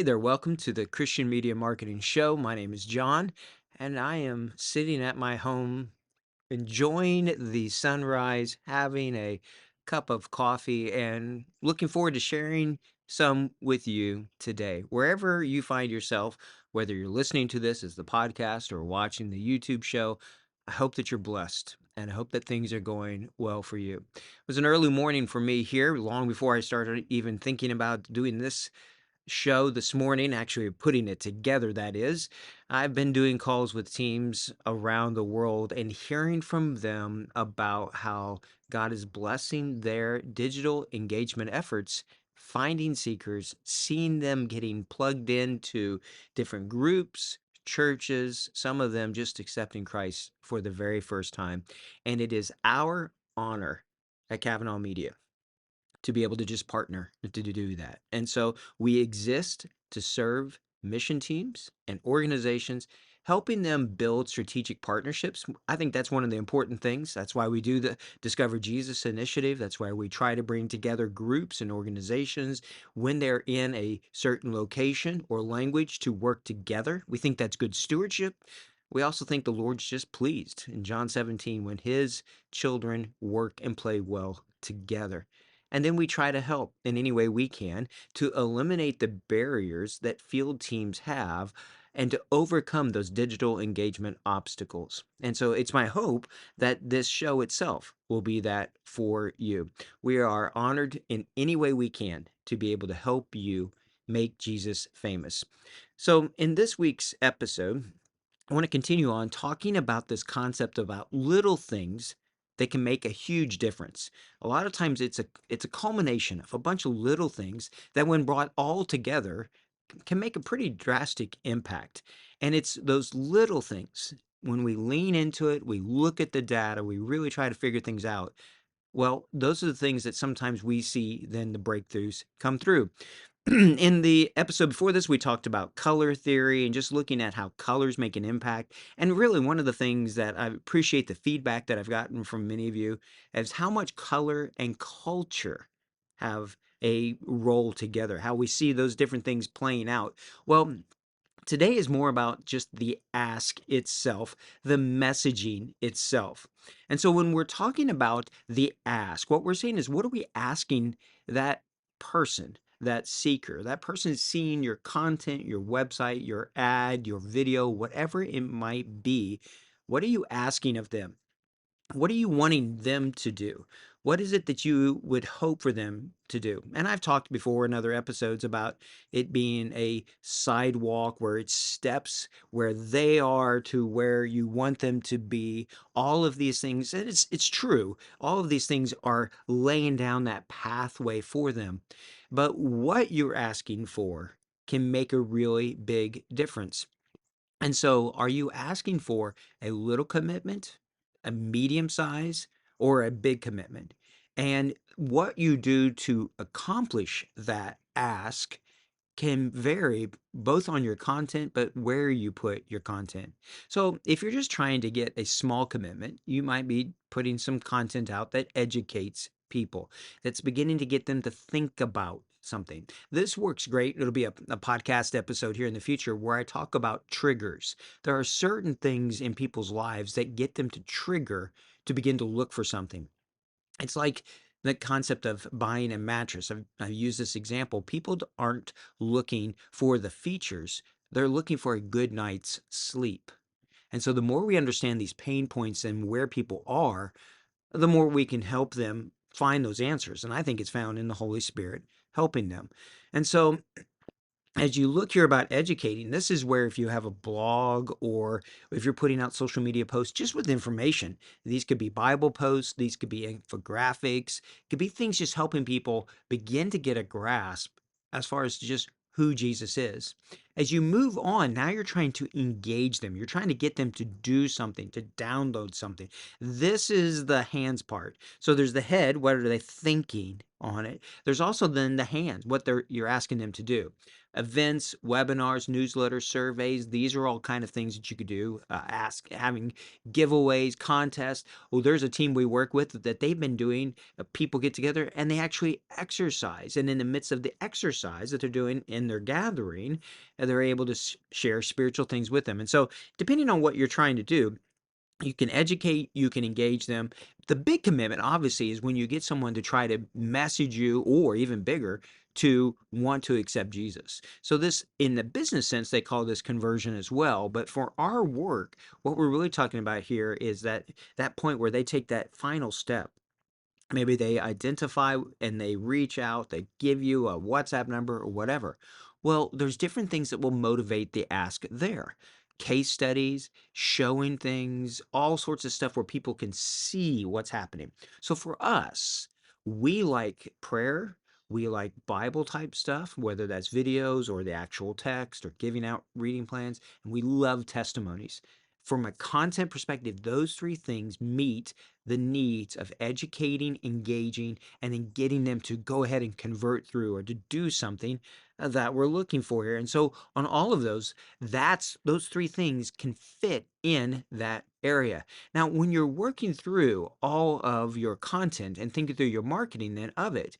there. Welcome to the Christian Media Marketing Show. My name is John, and I am sitting at my home enjoying the sunrise, having a cup of coffee, and looking forward to sharing some with you today. Wherever you find yourself, whether you're listening to this as the podcast or watching the YouTube show, I hope that you're blessed and I hope that things are going well for you. It was an early morning for me here, long before I started even thinking about doing this show this morning, actually putting it together, that is. I've been doing calls with teams around the world and hearing from them about how God is blessing their digital engagement efforts, finding seekers, seeing them getting plugged into different groups, churches, some of them just accepting Christ for the very first time. And it is our honor at Kavanaugh Media to be able to just partner to do that. And so we exist to serve mission teams and organizations, helping them build strategic partnerships. I think that's one of the important things. That's why we do the Discover Jesus initiative. That's why we try to bring together groups and organizations when they're in a certain location or language to work together. We think that's good stewardship. We also think the Lord's just pleased in John 17 when his children work and play well together. And then we try to help in any way we can to eliminate the barriers that field teams have and to overcome those digital engagement obstacles. And so it's my hope that this show itself will be that for you. We are honored in any way we can to be able to help you make Jesus famous. So in this week's episode, I want to continue on talking about this concept about little things that can make a huge difference. A lot of times it's a culmination of a bunch of little things that when brought all together can make a pretty drastic impact. And it's those little things when we lean into it, we look at the data, we really try to figure things out. Well, those are the things that sometimes we see then the breakthroughs come through. In the episode before this, we talked about color theory and just looking at how colors make an impact. And really, one of the things that I appreciate the feedback that I've gotten from many of you is how much color and culture have a role together, how we see those different things playing out. Well, today is more about just the ask itself, the messaging itself. And so when we're talking about the ask, what we're saying is, what are we asking that person, that seeker, that person seeing your content, your website, your ad, your video, whatever it might be? What are you asking of them? What are you wanting them to do? What is it that you would hope for them to do? And I've talked before in other episodes about it being a sidewalk where it's steps where they are to where you want them to be. All of these things, and it's true. All of these things are laying down that pathway for them. But what you're asking for can make a really big difference. And so, are you asking for a little commitment, a medium size, or a big commitment? And what you do to accomplish that ask can vary both on your content, but where you put your content. So, if you're just trying to get a small commitment, you might be putting some content out that educates people, that's beginning to get them to think about something. This works great. It'll be a podcast episode here in the future where I talk about triggers. There are certain things in people's lives that get them to trigger to begin to look for something. It's like the concept of buying a mattress. I've used this example. People aren't looking for the features, they're looking for a good night's sleep. And so the more we understand these pain points and where people are, the more we can help them find those answers. And I think it's found in the Holy Spirit helping them. And so as you look here about educating, this is where if you have a blog or if you're putting out social media posts just with information, these could be Bible posts, these could be infographics, could be things just helping people begin to get a grasp as far as just who Jesus is. As you move on, now you're trying to engage them. You're trying to get them to do something, to download something. This is the hands part. So there's the head, what are they thinking on it? There's also then the hands, what you're asking them to do. Events, webinars, newsletters, surveys, these are all kind of things that you could do. Having giveaways, contests. Oh, there's a team we work with that they've been doing, people get together and they actually exercise. And in the midst of the exercise that they're doing in their gathering, they're able to share spiritual things with them. And so, depending on what you're trying to do, you can educate, you can engage them. The big commitment, obviously, is when you get someone to try to message you, or even bigger, to want to accept Jesus. So, this, in the business sense, they call this conversion as well. But for our work, what we're really talking about here is that point where they take that final step. Maybe they identify and they reach out, they give you a WhatsApp number or whatever. Well, there's different things that will motivate the ask there. Case studies, showing things, all sorts of stuff where people can see what's happening. So for us, we like prayer, we like Bible type stuff, whether that's videos or the actual text or giving out reading plans, and we love testimonies. From a content perspective, those three things meet the needs of educating, engaging, and then getting them to go ahead and convert through or to do something that we're looking for here. And so on all of those, those three things can fit in that area. Now, when you're working through all of your content and thinking through your marketing then of it,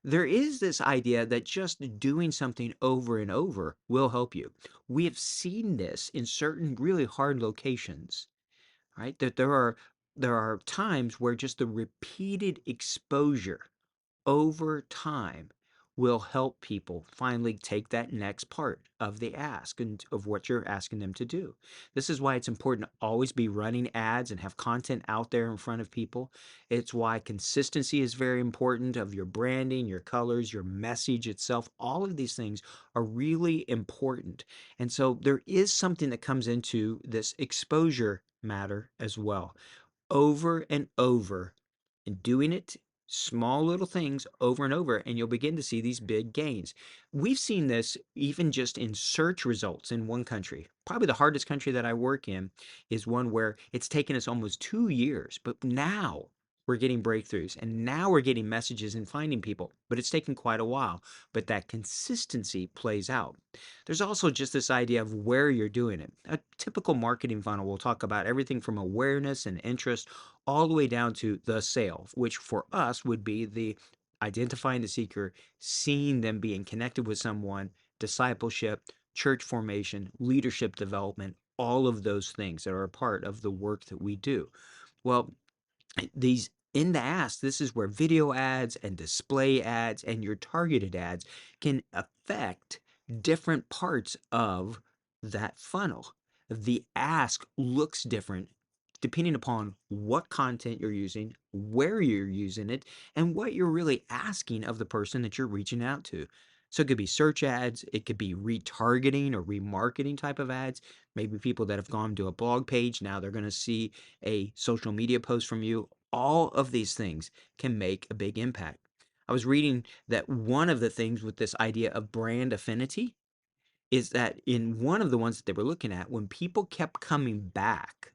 there is this idea that just doing something over and over will help you. We have seen this in certain really hard locations, right? That there are times where just the repeated exposure over time will help people finally take that next part of the ask and of what you're asking them to do. This is why it's important to always be running ads and have content out there in front of people. It's why consistency is very important of your branding, your colors, your message itself. All of these things are really important. And so there is something that comes into this exposure matter as well, over and over, and doing it, small little things over and over, and you'll begin to see these big gains. We've seen this even just in search results in one country. Probably the hardest country that I work in is one where it's taken us almost 2 years, but now we're getting breakthroughs and now we're getting messages and finding people, but it's taken quite a while. But that consistency plays out. There's also just this idea of where you're doing it. A typical marketing funnel will talk about everything from awareness and interest all the way down to the sale, which for us would be the identifying the seeker, seeing them being connected with someone, discipleship, church formation, leadership development, all of those things that are a part of the work that we do. Well, these in the ask, this is where video ads and display ads and your targeted ads can affect different parts of that funnel. The ask looks different depending upon what content you're using, where you're using it, and what you're really asking of the person that you're reaching out to. So it could be search ads, it could be retargeting or remarketing type of ads. Maybe people that have gone to a blog page, now they're going to see a social media post from you. All of these things can make a big impact. I was reading that one of the things with this idea of brand affinity is that in one of the ones that they were looking at, when people kept coming back,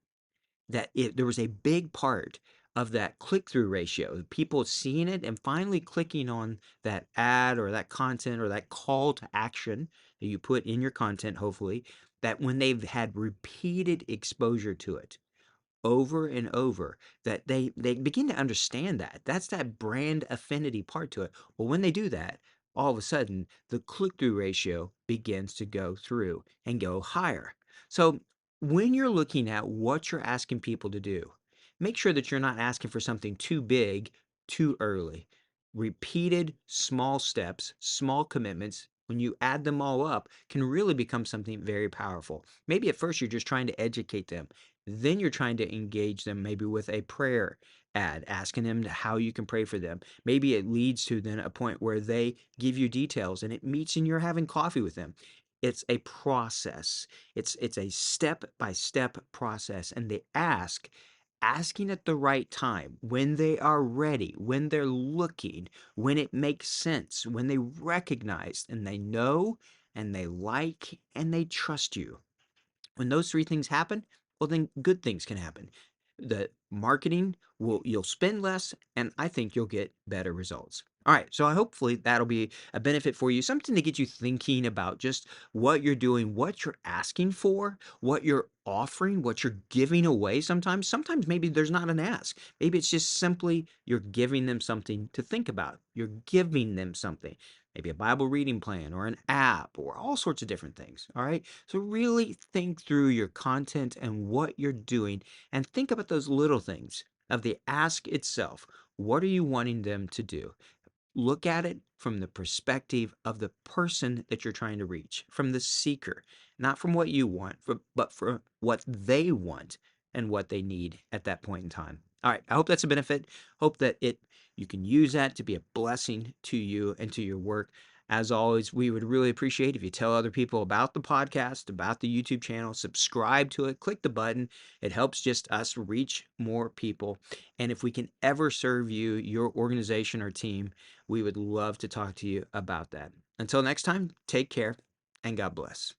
there was a big part of that click-through ratio, people seeing it and finally clicking on that ad or that content or that call to action that you put in your content, hopefully, that when they've had repeated exposure to it over and over, that they begin to understand that. That's that brand affinity part to it. Well, when they do that, all of a sudden the click-through ratio begins to go through and go higher. So when you're looking at what you're asking people to do, make sure that you're not asking for something too big too early. Repeated small steps, small commitments, when you add them all up, can really become something very powerful. Maybe at first you're just trying to educate them. Then you're trying to engage them maybe with a prayer ad, asking them how you can pray for them. Maybe it leads to then a point where they give you details and it meets and you're having coffee with them. It's a process. It's a step by step process. And they asking at the right time, when they are ready, when they're looking, when it makes sense, when they recognize and they know and they like and they trust you. When those three things happen, well, then good things can happen. The marketing will, you'll spend less, and I think you'll get better results. All right, so hopefully that'll be a benefit for you, something to get you thinking about just what you're doing, what you're asking for, what you're offering, what you're giving away sometimes. Sometimes maybe there's not an ask. Maybe it's just simply you're giving them something to think about. You're giving them something, maybe a Bible reading plan or an app or all sorts of different things. All right. So really think through your content and what you're doing and think about those little things of the ask itself. What are you wanting them to do? Look at it from the perspective of the person that you're trying to reach, from the seeker, not from what you want, but for what they want and what they need at that point in time. All right, I hope that's a benefit. Hope that it you can use that to be a blessing to you and to your work. As always, we would really appreciate if you tell other people about the podcast, about the YouTube channel, subscribe to it, click the button. It helps just us reach more people. And if we can ever serve you, your organization or team, we would love to talk to you about that. Until next time, take care and God bless.